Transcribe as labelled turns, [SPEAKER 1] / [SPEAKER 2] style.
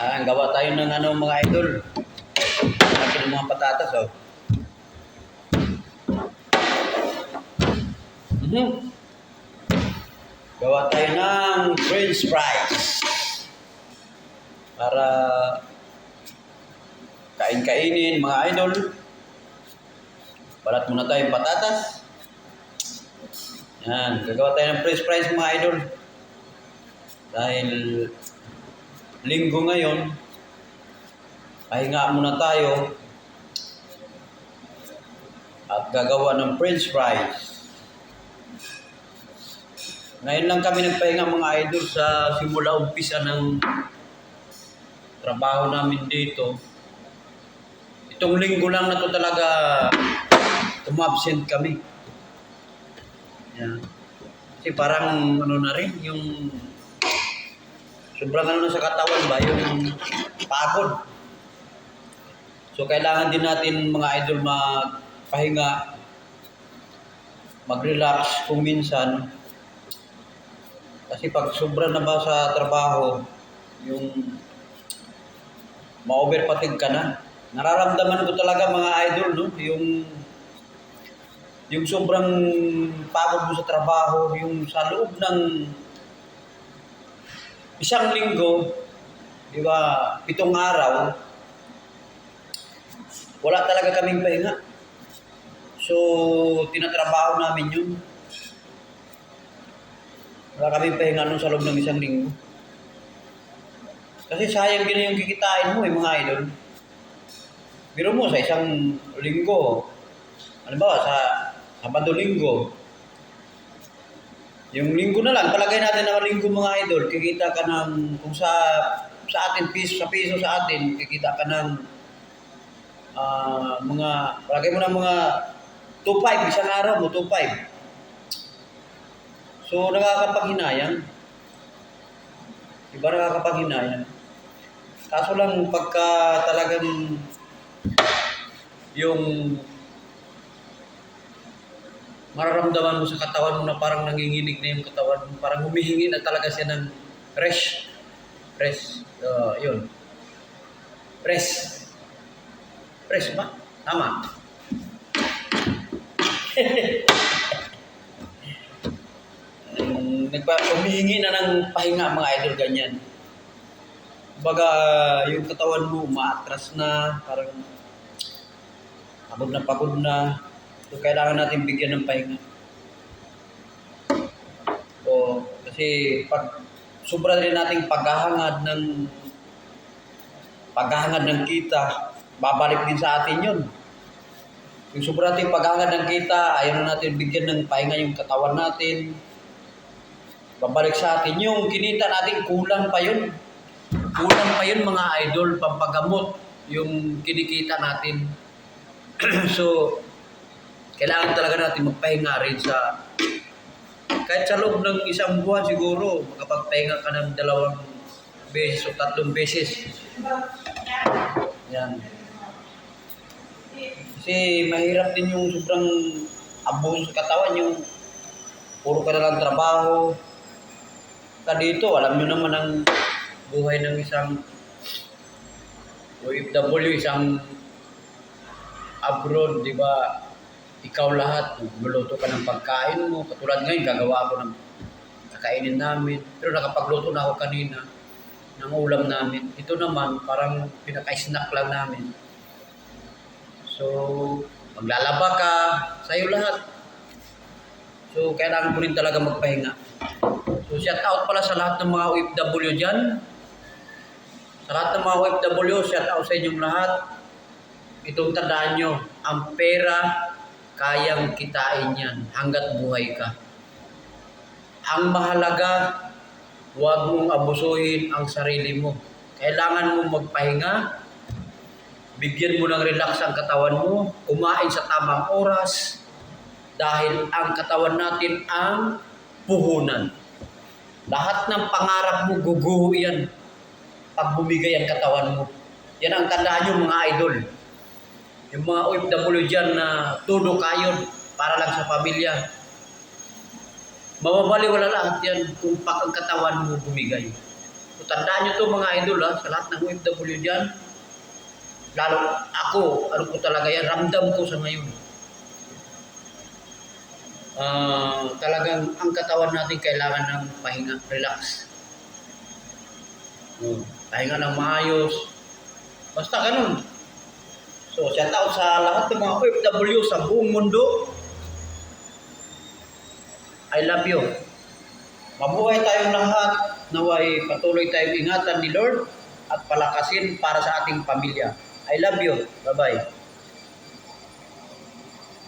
[SPEAKER 1] Gawa tayo ng mga idol. Laki ng mga patatas, oh. Mhm. Gawa tayo ng french fries. Para kain-kainin, mga idol. Balat muna tayo yung patatas. Yan, gagawa tayo ng french fries, mga idol. Dahil linggo ngayon, pahinga muna tayo at gagawa ng french fries. Ngayon lang kami nagpahinga, mga idol, sa simula umpisa ng trabaho namin dito. Itong linggo lang na to talaga umabsent kami. Yan. Kasi parang na rin, yung sobrang na sa katawan ba, yung pagod. So kailangan din natin, mga idol, magpahinga, mag-relax kung minsan. Kasi pag sobra na ba sa trabaho, yung ma-overfatigue ka na. Nararamdaman ko talaga, mga idol, no? Yung sobrang pagod mo sa trabaho, yung sa loob ng isang linggo, di ba, 7 araw, wala talaga kaming pahinga. So, tinatrabaho namin yun. Wala kaming pahinga nun sa loob ng isang linggo. Kasi sayang din yung kikitain mo, mga idol. Biro mo, sa isang linggo, ano ba, sa Sabado linggo, yung linggo na lang, palagay natin na linggo, mga idol, kikita ka ng, kung sa atin, sa piso sa atin, kikita ka ng palagay mo na mga 2.5, isang araw mo, 2.5. So, nakakapaghinayang. Diba, nakakapaghinayang. Kaso lang, pagka talagang yung mararamdaman mo sa katawan mo na parang nanginginig na yung katawan mo, parang humihingi na talaga siya ng rest. Yun. Rest ba? Tama. Humihingi na ng pahinga, mga idol, ganyan. Baga, yung katawan mo umaatras na, parang pagod na. So, kailangan natin bigyan ng pahinga. So, kasi pag sobra rin nating paghahangad ng kita, babalik din sa atin yun. Yung sobra nating paghahangad ng kita, ayaw na natin bigyan ng pahinga yung katawan natin. Babalik sa atin. Yung kinita natin, kulang pa yun. Kulang pa yun, mga idol, pampagamot yung kinikita natin. So, kailangan talaga natin magpahinga rin kahit sa loob ng isang buwan siguro, makapagpahinga ka ng 2 beses o 3 beses. Yan. Kasi mahirap din yung sobrang abuso sa katawan, yung puro ka na lang trabaho. Dito, alam nyo naman ang buhay ng isang OFW, isang abroad, di ba? Ikaw lahat, magluluto ka ng pagkain mo. Katulad ngayon, gagawa ako ng kakainin namin. Pero nakapagluto na ako kanina ng ulam namin. Ito naman, parang pinaka-snack lang namin. So, maglalaba ka, sa'yo lahat. So, kailangan ko rin talaga magpahinga. So, shout out pala sa lahat ng mga OFW dyan. Sa lahat ng mga OFW, shout out sa inyong lahat. Itong tandaan nyo, ang pera, kayang kitain yan hanggat buhay ka. Ang mahalaga, huwag mong abusuhin ang sarili mo. Kailangan mo magpahinga, bigyan mo ng relax ang katawan mo, kumain sa tamang oras, dahil ang katawan natin ang puhunan. Lahat ng pangarap mo, guguho yan pag bumigay ang katawan mo. Yan ang tandaan nyo, mga idol. Yung mga OFW dyan na todo kayon para lang sa pamilya. Mababaliwala lahat yan kung ang katawan mo bumigay. So, tandaan nyo to mga idol ha, sa lahat ng OFW dyan. Lalo ako, ano ko talaga yan, ramdam ko sa ngayon. Talagang ang katawan natin kailangan ng pahinga, relax. Pahinga ng maayos. Basta ganun. So, shout out sa lahat ng mga OFW sa buong mundo. I love you. Mabuhay tayong lahat. Naway patuloy tayong ingatan ni Lord at palakasin para sa ating pamilya. I love you. Bye-bye.